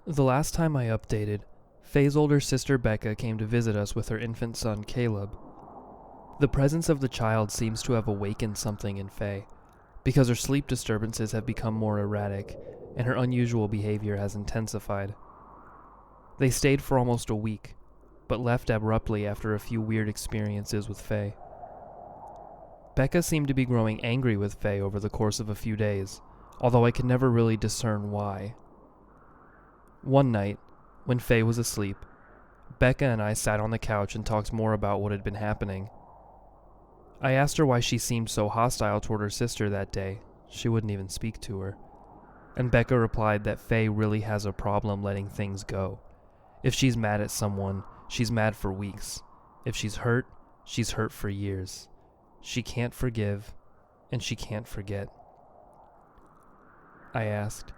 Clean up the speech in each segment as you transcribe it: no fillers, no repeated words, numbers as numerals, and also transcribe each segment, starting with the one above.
The last time I updated, Faye's older sister Becca came to visit us with her infant son Caleb. The presence of the child seems to have awakened something in Faye, because her sleep disturbances have become more erratic, and her unusual behavior has intensified. They stayed for almost a week, but left abruptly after a few weird experiences with Faye. Becca seemed to be growing angry with Faye over the course of a few days, although I could never really discern why. One night, when Faye was asleep, Becca and I sat on the couch and talked more about what had been happening. I asked her why she seemed so hostile toward her sister that day. She wouldn't even speak to her. And Becca replied that Faye really has a problem letting things go. If she's mad at someone, she's mad for weeks. If she's hurt for years. She can't forgive, and she can't forget. I asked,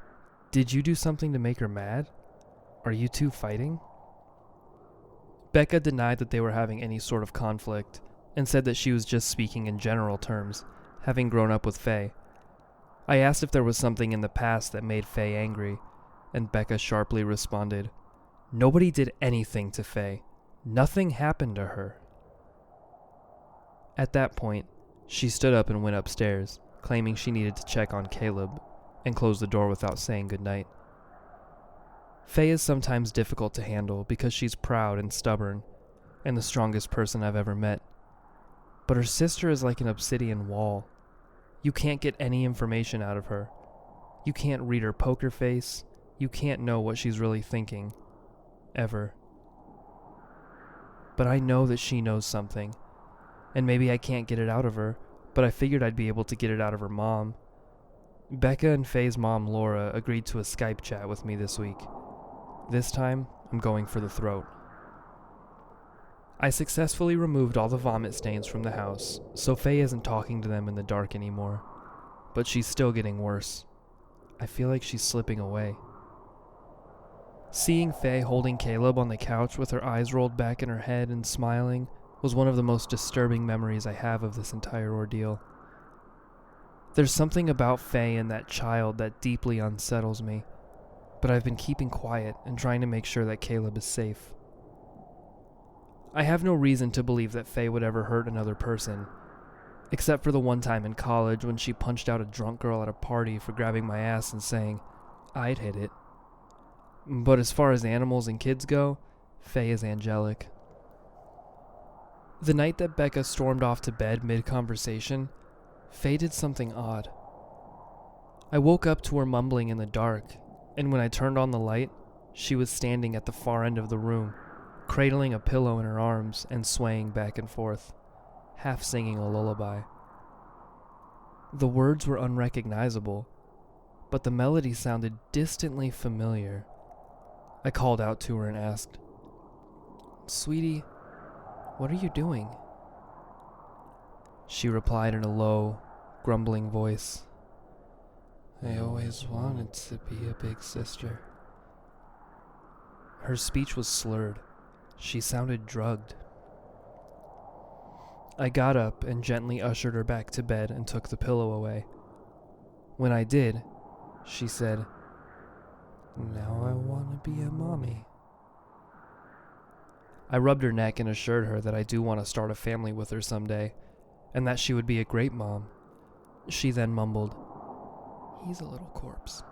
"Did you do something to make her mad? Are you two fighting?" Becca denied that they were having any sort of conflict, and said that she was just speaking in general terms, having grown up with Faye. I asked if there was something in the past that made Faye angry, and Becca sharply responded, "Nobody did anything to Faye. Nothing happened to her." At that point, she stood up and went upstairs, claiming she needed to check on Caleb, and closed the door without saying goodnight. Faye is sometimes difficult to handle because she's proud and stubborn, and the strongest person I've ever met. But her sister is like an obsidian wall. You can't get any information out of her. You can't read her poker face. You can't know what she's really thinking. Ever. But I know that she knows something, and maybe I can't get it out of her, but I figured I'd be able to get it out of her mom. Becca and Faye's mom, Laura, agreed to a Skype chat with me this week. This time, I'm going for the throat. I successfully removed all the vomit stains from the house, so Faye isn't talking to them in the dark anymore. But she's still getting worse. I feel like she's slipping away. Seeing Faye holding Caleb on the couch with her eyes rolled back in her head and smiling was one of the most disturbing memories I have of this entire ordeal. There's something about Faye and that child that deeply unsettles me, but I've been keeping quiet and trying to make sure that Caleb is safe. I have no reason to believe that Faye would ever hurt another person, except for the one time in college when she punched out a drunk girl at a party for grabbing my ass and saying, "I'd hit it." But as far as animals and kids go, Faye is angelic. The night that Becca stormed off to bed mid-conversation, Faye did something odd. I woke up to her mumbling in the dark, and when I turned on the light, she was standing at the far end of the room, cradling a pillow in her arms and swaying back and forth, half singing a lullaby. The words were unrecognizable, but the melody sounded distantly familiar. I called out to her and asked, "Sweetie, what are you doing?" She replied in a low, grumbling voice, "I always wanted to be a big sister." Her speech was slurred. She sounded drugged. I got up and gently ushered her back to bed and took the pillow away. When I did, she said, "Now I want to be a mommy." I rubbed her neck and assured her that I do want to start a family with her someday, and that she would be a great mom. She then mumbled, "He's a little corpse."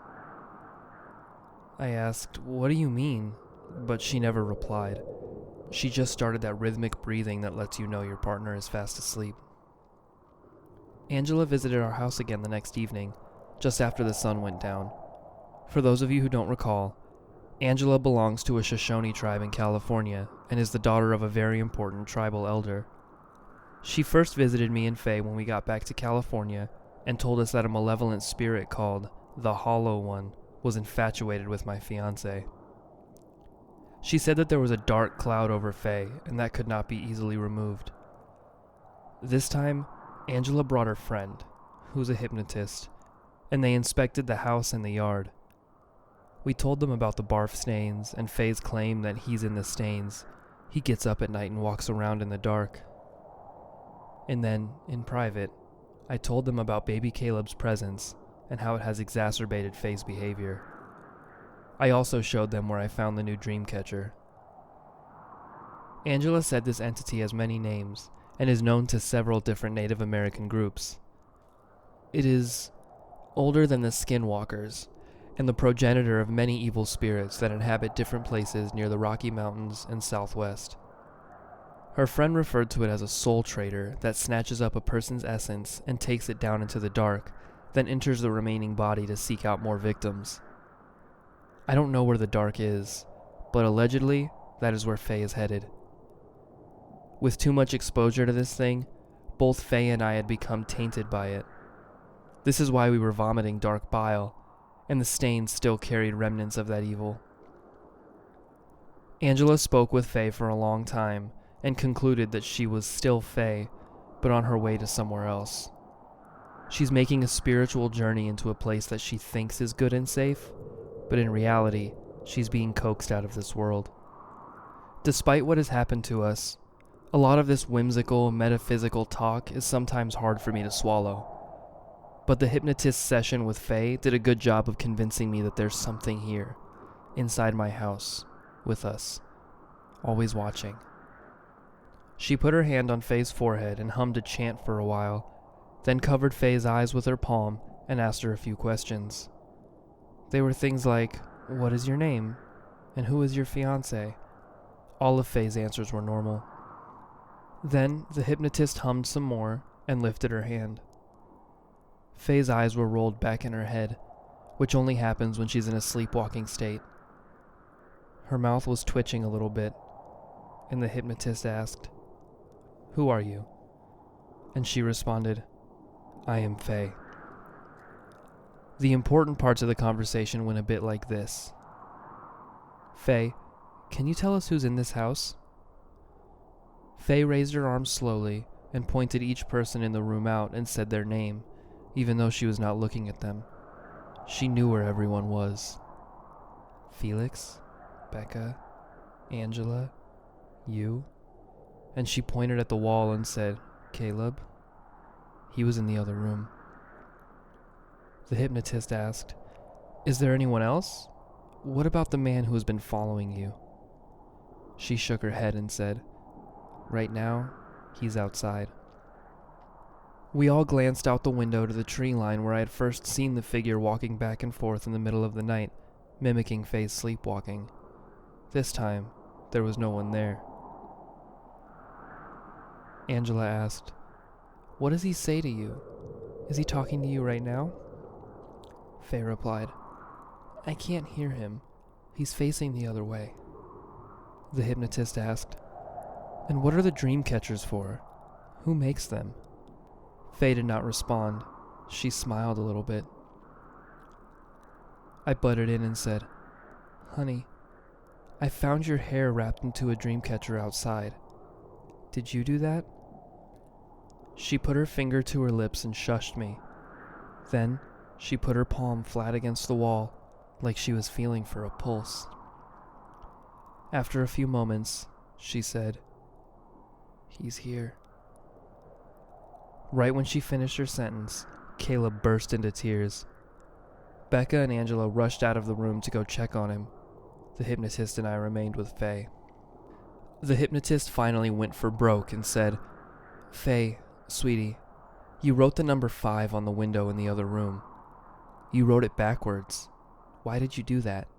I asked, "What do you mean?" But she never replied. She just started that rhythmic breathing that lets you know your partner is fast asleep. Angela visited our house again the next evening, just after the sun went down. For those of you who don't recall, Angela belongs to a Shoshone tribe in California and is the daughter of a very important tribal elder. She first visited me and Faye when we got back to California and told us that a malevolent spirit called the Hollow One was infatuated with my fiancé. She said that there was a dark cloud over Faye and that could not be easily removed. This time, Angela brought her friend, who's a hypnotist, and they inspected the house and the yard. We told them about the barf stains and Faye's claim that he's in the stains. He gets up at night and walks around in the dark. And then, in private, I told them about baby Caleb's presence and how it has exacerbated Faye's behavior. I also showed them where I found the new dream catcher. Angela said this entity has many names and is known to several different Native American groups. It is older than the Skinwalkers and the progenitor of many evil spirits that inhabit different places near the Rocky Mountains and Southwest. Her friend referred to it as a soul trader that snatches up a person's essence and takes it down into the dark, then enters the remaining body to seek out more victims. I don't know where the dark is, but allegedly, that is where Faye is headed. With too much exposure to this thing, both Faye and I had become tainted by it. This is why we were vomiting dark bile, and the stains still carried remnants of that evil. Angela spoke with Faye for a long time, and concluded that she was still Faye, but on her way to somewhere else. She's making a spiritual journey into a place that she thinks is good and safe, but in reality, she's being coaxed out of this world. Despite what has happened to us, a lot of this whimsical, metaphysical talk is sometimes hard for me to swallow. But the hypnotist session with Faye did a good job of convincing me that there's something here, inside my house, with us, always watching. She put her hand on Faye's forehead and hummed a chant for a while, then covered Faye's eyes with her palm and asked her a few questions. They were things like, "What is your name?" and "Who is your fiancé?" All of Faye's answers were normal. Then the hypnotist hummed some more and lifted her hand. Faye's eyes were rolled back in her head, which only happens when she's in a sleepwalking state. Her mouth was twitching a little bit, and the hypnotist asked, "Who are you?" And she responded, "I am Faye." The important parts of the conversation went a bit like this. "Faye, can you tell us who's in this house?" Faye raised her arms slowly and pointed each person in the room out and said their name, even though she was not looking at them. She knew where everyone was. "Felix, Becca, Angela, you," and she pointed at the wall and said, "Caleb." He was in the other room. The hypnotist asked, "Is there anyone else? What about the man who has been following you?" She shook her head and said, "Right now, he's outside." We all glanced out the window to the tree line where I had first seen the figure walking back and forth in the middle of the night, mimicking Faye's sleepwalking. This time, there was no one there. Angela asked, "What does he say to you? Is he talking to you right now?" Faye replied, "I can't hear him. He's facing the other way." The hypnotist asked, "And what are the dream catchers for? Who makes them?" Faye did not respond. She smiled a little bit. I butted in and said, "Honey, I found your hair wrapped into a dream catcher outside. Did you do that?" She put her finger to her lips and shushed me. Then she put her palm flat against the wall, like she was feeling for a pulse. After a few moments, she said, "He's here." Right when she finished her sentence, Caleb burst into tears. Becca and Angela rushed out of the room to go check on him. The hypnotist and I remained with Faye. The hypnotist finally went for broke and said, "Faye, sweetie, you wrote the number 5 on the window in the other room. You wrote it backwards. Why did you do that?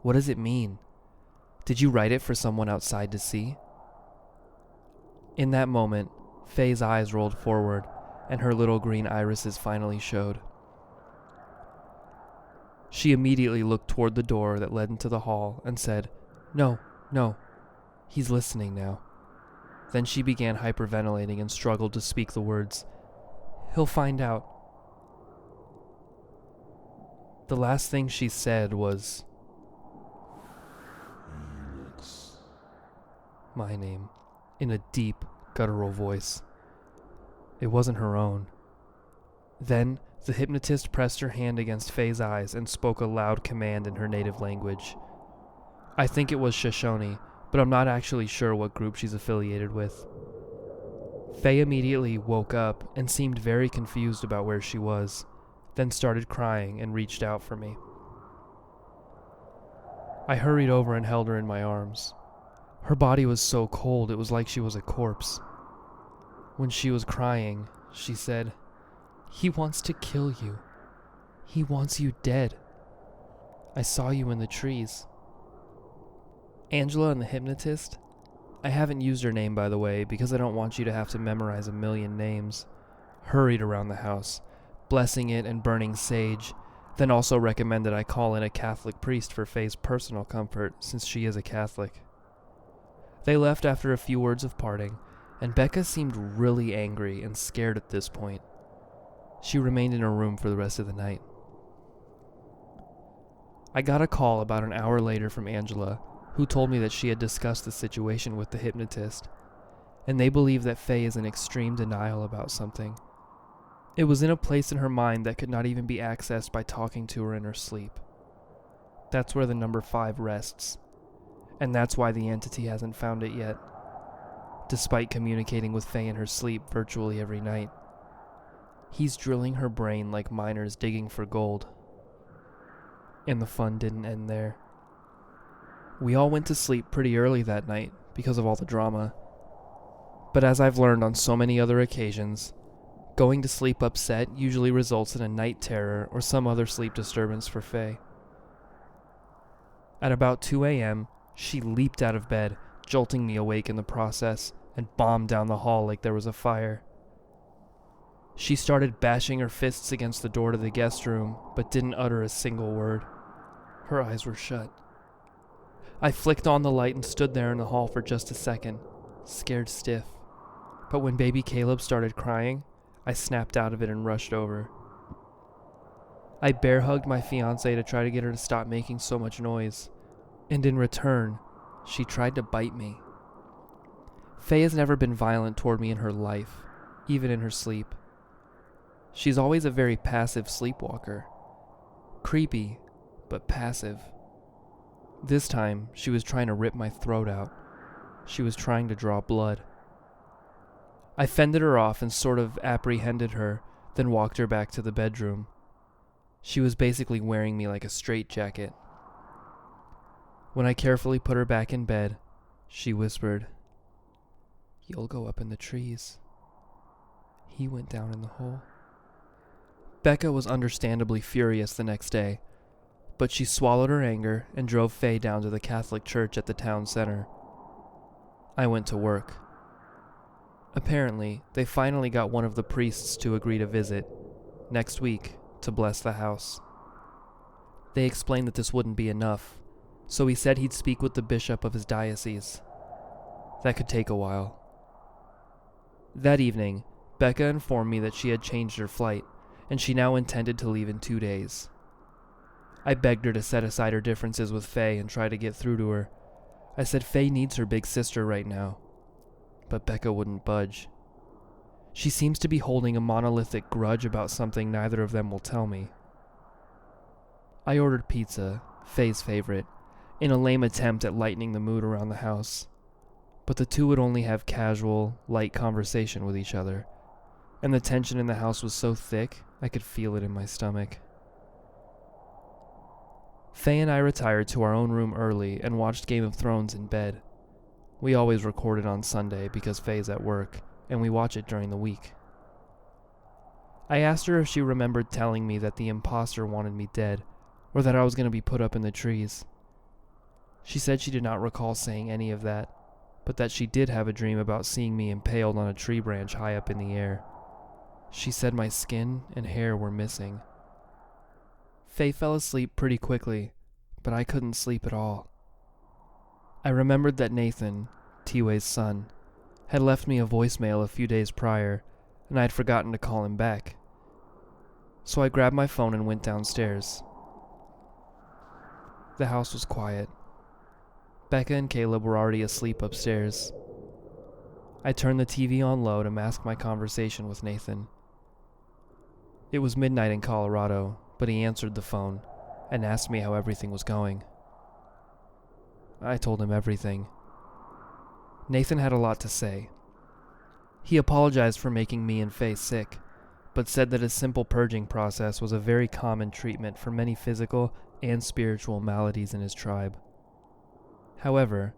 What does it mean? Did you write it for someone outside to see?" In that moment, Faye's eyes rolled forward, and her little green irises finally showed. She immediately looked toward the door that led into the hall and said, No, he's listening now." Then she began hyperventilating and struggled to speak the words, "He'll find out." The last thing she said was, "Felix," my name, in a deep, guttural voice. It wasn't her own. Then the hypnotist pressed her hand against Faye's eyes and spoke a loud command in her native language. I think it was Shoshone, but I'm not actually sure what group she's affiliated with. Faye immediately woke up and seemed very confused about where she was, then started crying and reached out for me. I hurried over and held her in my arms. Her body was so cold it was like she was a corpse. When she was crying, she said, "He wants to kill you. He wants you dead. I saw you in the trees." Angela and the hypnotist? I haven't used her name, by the way, because I don't want you to have to memorize a million names. Hurried around the house, blessing it and burning sage, then also recommended I call in a Catholic priest for Faye's personal comfort, since she is a Catholic. They left after a few words of parting, and Becca seemed really angry and scared at this point. She remained in her room for the rest of the night. I got a call about an hour later from Angela, who told me that she had discussed the situation with the hypnotist, and they believe that Faye is in extreme denial about something. It was in a place in her mind that could not even be accessed by talking to her in her sleep. That's where the number 5 rests, and that's why the entity hasn't found it yet, despite communicating with Faye in her sleep virtually every night. He's drilling her brain like miners digging for gold. And the fun didn't end there. We all went to sleep pretty early that night because of all the drama. But as I've learned on so many other occasions, going to sleep upset usually results in a night terror or some other sleep disturbance for Faye. At about 2 a.m., she leaped out of bed, jolting me awake in the process, and bombed down the hall like there was a fire. She started bashing her fists against the door to the guest room, but didn't utter a single word. Her eyes were shut. I flicked on the light and stood there in the hall for just a second, scared stiff. But when baby Caleb started crying, I snapped out of it and rushed over. I bear hugged my fiancée to try to get her to stop making so much noise, and in return, she tried to bite me. Faye has never been violent toward me in her life, even in her sleep. She's always a very passive sleepwalker. Creepy, but passive. This time, she was trying to rip my throat out. She was trying to draw blood. I fended her off and sort of apprehended her, then walked her back to the bedroom. She was basically wearing me like a straitjacket. When I carefully put her back in bed, she whispered, "You'll go up in the trees. He went down in the hole." Becca was understandably furious the next day, but she swallowed her anger and drove Faye down to the Catholic church at the town center. I went to work. Apparently, they finally got one of the priests to agree to visit, next week, to bless the house. They explained that this wouldn't be enough, so he said he'd speak with the bishop of his diocese. That could take a while. That evening, Becca informed me that she had changed her flight, and she now intended to leave in 2 days. I begged her to set aside her differences with Faye and try to get through to her. I said Faye needs her big sister right now, but Becca wouldn't budge. She seems to be holding a monolithic grudge about something neither of them will tell me. I ordered pizza, Faye's favorite, in a lame attempt at lightening the mood around the house, but the two would only have casual, light conversation with each other, and the tension in the house was so thick I could feel it in my stomach. Faye and I retired to our own room early and watched Game of Thrones in bed. We always recorded on Sunday because Faye's at work, and we watch it during the week. I asked her if she remembered telling me that the imposter wanted me dead, or that I was going to be put up in the trees. She said she did not recall saying any of that, but that she did have a dream about seeing me impaled on a tree branch high up in the air. She said my skin and hair were missing. Faye fell asleep pretty quickly, but I couldn't sleep at all. I remembered that Nathan, T-Way's son, had left me a voicemail a few days prior, and I had forgotten to call him back. So I grabbed my phone and went downstairs. The house was quiet. Becca and Caleb were already asleep upstairs. I turned the TV on low to mask my conversation with Nathan. It was midnight in Colorado, but he answered the phone and asked me how everything was going. I told him everything. Nathan had a lot to say. He apologized for making me and Faye sick, but said that a simple purging process was a very common treatment for many physical and spiritual maladies in his tribe. However,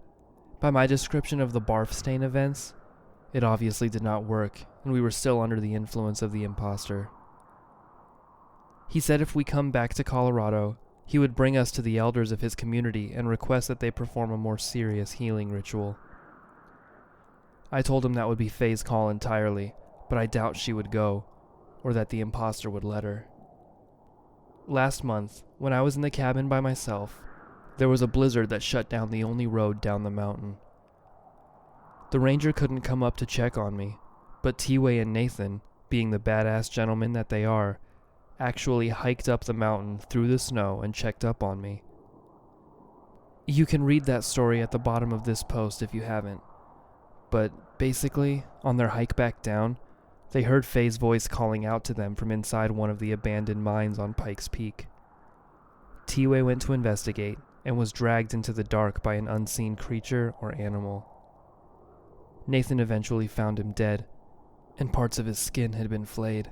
by my description of the barf stain events, it obviously did not work, and we were still under the influence of the imposter. He said if we come back to Colorado, he would bring us to the elders of his community and request that they perform a more serious healing ritual. I told him that would be Faye's call entirely, but I doubt she would go, or that the imposter would let her. Last month, when I was in the cabin by myself, there was a blizzard that shut down the only road down the mountain. The ranger couldn't come up to check on me, but T-Way and Nathan, being the badass gentlemen that they are, actually hiked up the mountain through the snow and checked up on me. You can read that story at the bottom of this post if you haven't. But basically, on their hike back down, they heard Faye's voice calling out to them from inside one of the abandoned mines on Pikes Peak. T-Way went to investigate and was dragged into the dark by an unseen creature or animal. Nathan eventually found him dead, and parts of his skin had been flayed.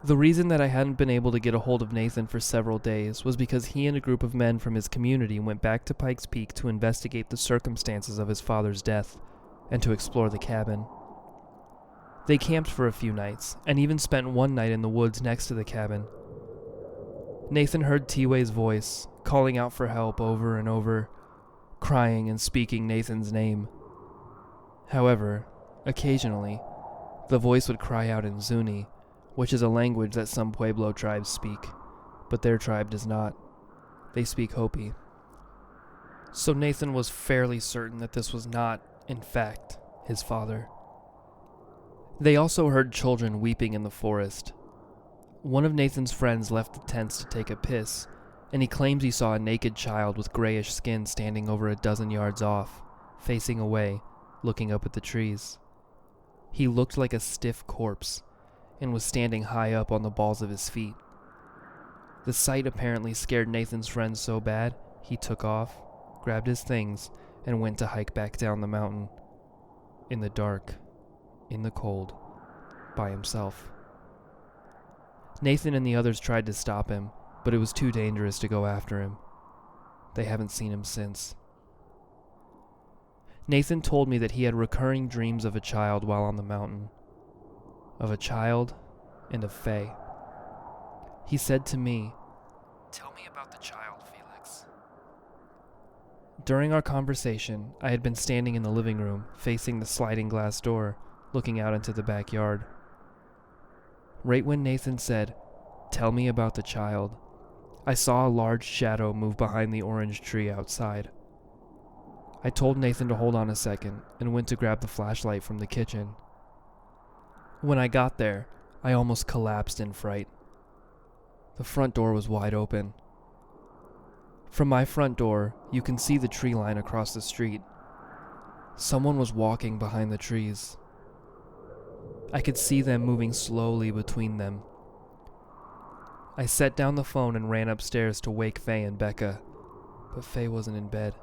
The reason that I hadn't been able to get a hold of Nathan for several days was because he and a group of men from his community went back to Pikes Peak to investigate the circumstances of his father's death and to explore the cabin. They camped for a few nights and even spent one night in the woods next to the cabin. Nathan heard T-Way's voice, calling out for help over and over, crying and speaking Nathan's name. However, occasionally, the voice would cry out in Zuni, which is a language that some Pueblo tribes speak, but their tribe does not. They speak Hopi. So Nathan was fairly certain that this was not, in fact, his father. They also heard children weeping in the forest. One of Nathan's friends left the tents to take a piss, and he claims he saw a naked child with grayish skin standing over a dozen yards off, facing away, looking up at the trees. He looked like a stiff corpse, and was standing high up on the balls of his feet. The sight apparently scared Nathan's friend so bad, he took off, grabbed his things, and went to hike back down the mountain. In the dark, in the cold, by himself. Nathan and the others tried to stop him, but it was too dangerous to go after him. They haven't seen him since. Nathan told me that he had recurring dreams of a child while on the mountain. Of a child and of Faye. He said to me, "Tell me about the child, Felix." During our conversation, I had been standing in the living room, facing the sliding glass door, looking out into the backyard. Right when Nathan said, "Tell me about the child," I saw a large shadow move behind the orange tree outside. I told Nathan to hold on a second and went to grab the flashlight from the kitchen. When I got there, I almost collapsed in fright. The front door was wide open. From my front door, you can see the tree line across the street. Someone was walking behind the trees. I could see them moving slowly between them. I set down the phone and ran upstairs to wake Faye and Becca, but Faye wasn't in bed.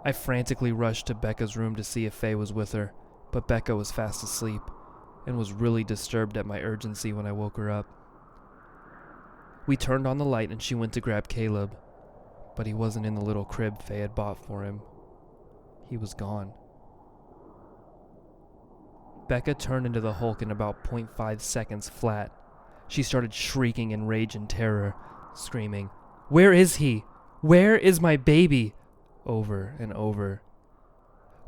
I frantically rushed to Becca's room to see if Faye was with her, but Becca was fast asleep and was really disturbed at my urgency when I woke her up. We turned on the light and she went to grab Caleb, but he wasn't in the little crib Faye had bought for him. He was gone. Becca turned into the Hulk in about 0.5 seconds flat. She started shrieking in rage and terror, screaming, "Where is he? Where is my baby?" over and over.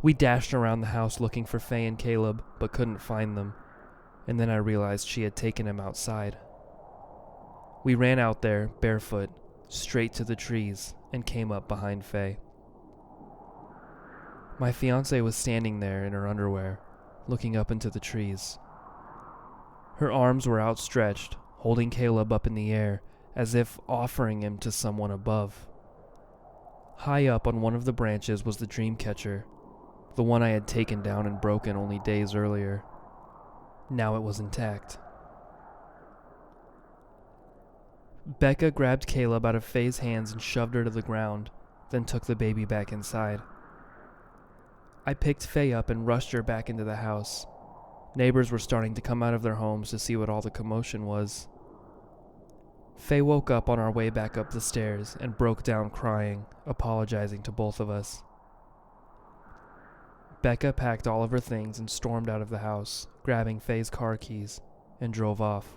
We dashed around the house looking for Faye and Caleb, but couldn't find them, and then I realized she had taken him outside. We ran out there, barefoot, straight to the trees, and came up behind Faye. My fiancée was standing there in her underwear, looking up into the trees. Her arms were outstretched, holding Caleb up in the air, as if offering him to someone above. High up on one of the branches was the dream catcher, the one I had taken down and broken only days earlier. Now it was intact. Becca grabbed Caleb out of Faye's hands and shoved her to the ground, then took the baby back inside. I picked Faye up and rushed her back into the house. Neighbors were starting to come out of their homes to see what all the commotion was. Faye woke up on our way back up the stairs and broke down crying, apologizing to both of us. Becca packed all of her things and stormed out of the house, grabbing Faye's car keys, and drove off.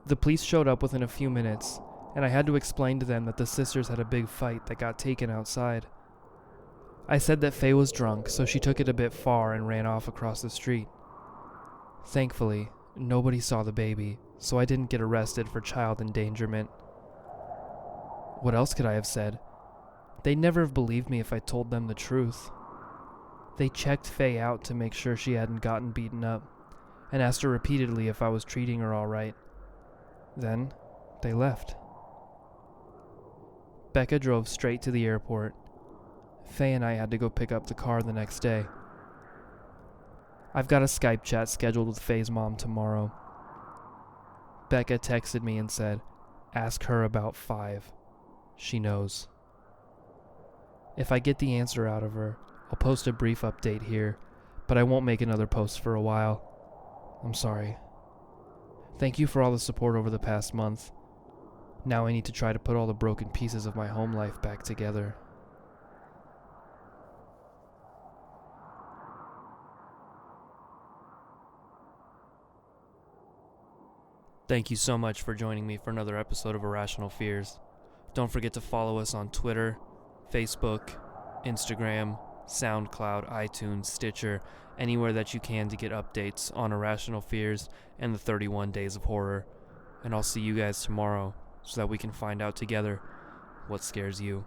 The police showed up within a few minutes, and I had to explain to them that the sisters had a big fight that got taken outside. I said that Faye was drunk, so she took it a bit far and ran off across the street. Thankfully, nobody saw the baby, so I didn't get arrested for child endangerment. What else could I have said? They'd never have believed me if I told them the truth. They checked Faye out to make sure she hadn't gotten beaten up, and asked her repeatedly if I was treating her all right. Then, they left. Becca drove straight to the airport. Faye and I had to go pick up the car the next day. I've got a Skype chat scheduled with Faye's mom tomorrow. Becca texted me and said, "Ask her about 5. She knows." If I get the answer out of her, I'll post a brief update here, but I won't make another post for a while. I'm sorry. Thank you for all the support over the past month. Now I need to try to put all the broken pieces of my home life back together. Thank you so much for joining me for another episode of Irrational Fears. Don't forget to follow us on Twitter, Facebook, Instagram, SoundCloud, iTunes, Stitcher, anywhere that you can to get updates on Irrational Fears and the 31 Days of Horror. And I'll see you guys tomorrow so that we can find out together what scares you.